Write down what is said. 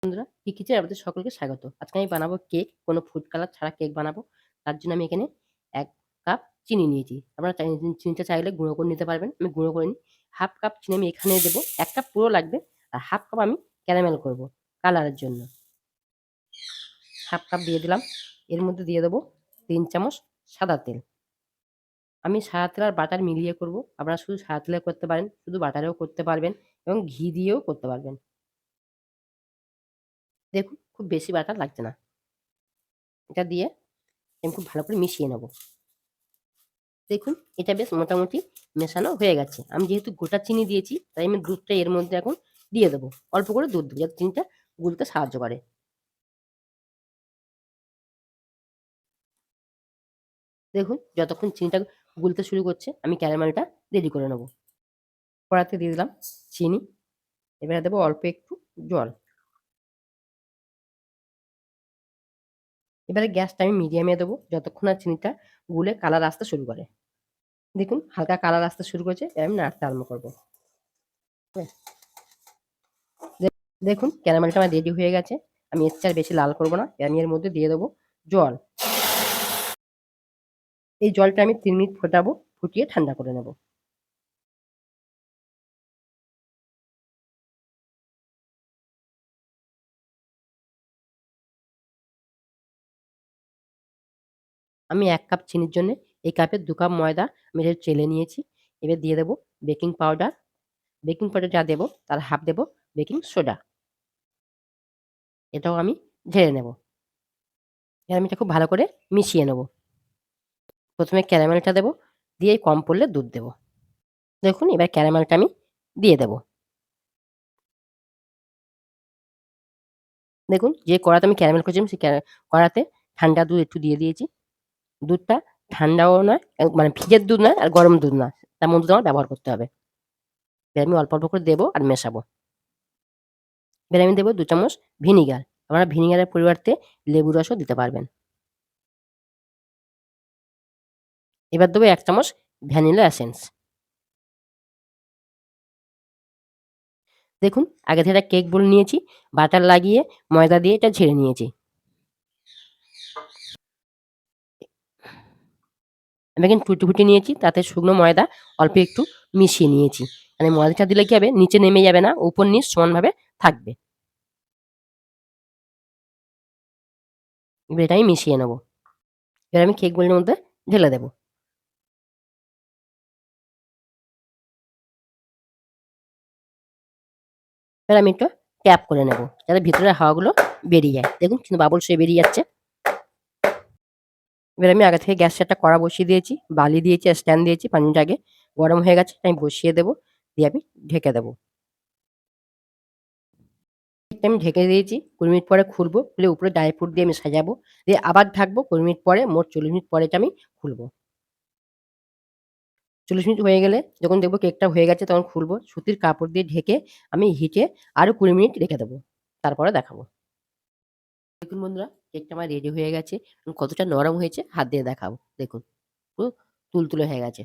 বন্ধুরা, কিচেনে আপনাদের সকলকে স্বাগত। আজকে আমি বানাবো কেক। কোনো ফুড কালার ছাড়া কেক বানাবো। তার জন্য আমি এখানে ১ কাপ চিনি নিয়েছি। আপনারা চিনিটা চাইলে গুঁড়ো করে নিতে পারবেন। আমি গুঁড়ো করে নিই। ১/২ কাপ চিনি আমি এখানে দেবো। ১ কাপ পুরো লাগবে। আর ১/২ কাপ আমি ক্যারামেল করব কালারের জন্য। ১/২ কাপ দিয়ে দিলাম। এর মধ্যে দিয়ে দেবো ৩ চামচ সাদা তেল। আমি সাদা তেল আর বাটার মিলিয়ে করব। আপনারা শুধু সাদা তেলেও করতে পারেন, শুধু বাটারেও করতে পারবেন এবং ঘি দিয়েও করতে পারবেন। দেখুন খুব বেশি বাটার লাগছে না। এটা দিয়ে আমি খুব ভালো করে মিশিয়ে নেব। দেখুন এটা বেশ মোটামুটি মেশানো হয়ে গেছে। আমি যেহেতু গোটা চিনি দিয়েছি তাই আমি দুধটা এর মধ্যে এখন দিয়ে দেবো। অল্প করে দুধ দেবো যাতে চিনিটা গুলতে সাহায্য করে। দেখুন যতক্ষণ চিনিটা গুলতে শুরু করছে আমি ক্যারামেলটা রেডি করে নেব। কড়াতে দিয়ে দিলাম চিনি। এবারে দেবো অল্প একটু জল। এবারে গ্যাসটা আমি মিডিয়ামে দেবো যতক্ষণ না চিনিটা গুলে কালার আসতে শুরু করে। দেখুন হালকা কালার আসতে শুরু করেছে। এবার আমি নাড়তে আরম্ভ করব। দেখুন ক্যারামেলটা আমার রেডি হয়ে গেছে। আমি এর চেয়ে আর বেশি লাল করব না। আমি এর মধ্যে দিয়ে দেবো জল। এই জলটা আমি ৩ মিনিট ফোটাবো, ফুটিয়ে ঠান্ডা করে নেব। আমি ১ কাপ চিনির জন্যে এই কাপের ২ কাপ ময়দা আমি এটা চেলে নিয়েছি। এবার দিয়ে দেবো বেকিং পাউডার। বেকিং পাউডার যা দেবো তার হাফ দেবো বেকিং সোডা। এটাও আমি ঢেলে নেব। এবার আমি এটা খুব ভালো করে মিশিয়ে নেব। ১ম এ ক্যারামেলটা দেবো, দিয়ে কম পড়লে দুধ দেবো। দেখুন এবার ক্যারামেলটা আমি দিয়ে দেবো। দেখুন যে কড়াতে আমি ক্যারামেল করেছিলাম সেই কড়াতে ঠান্ডা দুধ একটু দিয়ে দিয়েছি। দুধটা ঠান্ডাও নয়, মানে ফ্রিজের দুধ নয় আর গরম দুধ না। তার মধ্যে আমার ব্যবহার করতে হবে। এবার আমি অল্প, অল্প করে দেবো আর মেশাবো। এবার আমি দেবো ২ চামচ ভিনিগার। আপনারা ভিনিগারের পরিবর্তে লেবুর রসও দিতে পারবেন। এবার দেবো ১ চামচ ভ্যানিলা এসেন্স। দেখুন আগে থেকে একটা কেক বোল নিয়েছি, বাটার লাগিয়ে ময়দা দিয়ে এটা ঝেড়ে নিয়েছি। আমি এখানে টুটি ফুটি নিয়েছি, তাতে শুকনো ময়দা অল্প একটু মিশিয়ে নিয়েছি। মানে ময়দাটা দিলে কি হবে নিচে নেমে যাবে না, উপর নিচ সমানভাবে থাকবে। এবার এটা আমি মিশিয়ে নেব। এবার আমি কেক বোলের মধ্যে ঢেলে দেব। এবার আমি একটু ট্যাপ করে নেব, যাতে ভিতরের হাওয়াগুলো বেরিয়ে যায়। দেখুন কিন্তু বাবলস হয়ে বেরিয়ে যাচ্ছে। এবার আমি আগে থেকে গ্যাসে একটা কড়া বসিয়ে দিয়েছি, বালি দিয়েছি আর স্ট্যান্ড দিয়েছি ৫ মিনিট আগে। গরম হয়ে গেছে, আমি বসিয়ে দেব, দিয়ে আমি ঢেকে দেব। এটা আমি ঢেকে দিয়েছি, ২০ মিনিট পরে খুলবো, খুলে উপরে ড্রাই ফ্রুট দিয়ে আমি সাজাবো। দিয়ে আবার ঢাকবো ২০ মিনিট পরে, মোট ৪০ মিনিট পরে এটা আমি খুলবো। ৪০ মিনিট হয়ে গেলে যখন দেখবো কেকটা হয়ে গেছে তখন খুলবো। সুতির কাপড় দিয়ে ঢেকে আমি হিটে আরো ২০ মিনিট রেখে দেবো। তারপরে দেখাবো। দেখুন বন্ধুরা কেকটা আমার রেডি হয়ে গেছে। কতটা নরম হয়েছে হাত দিয়ে দেখাবো। দেখুন পুরো তুলতুলে হয়ে গেছে।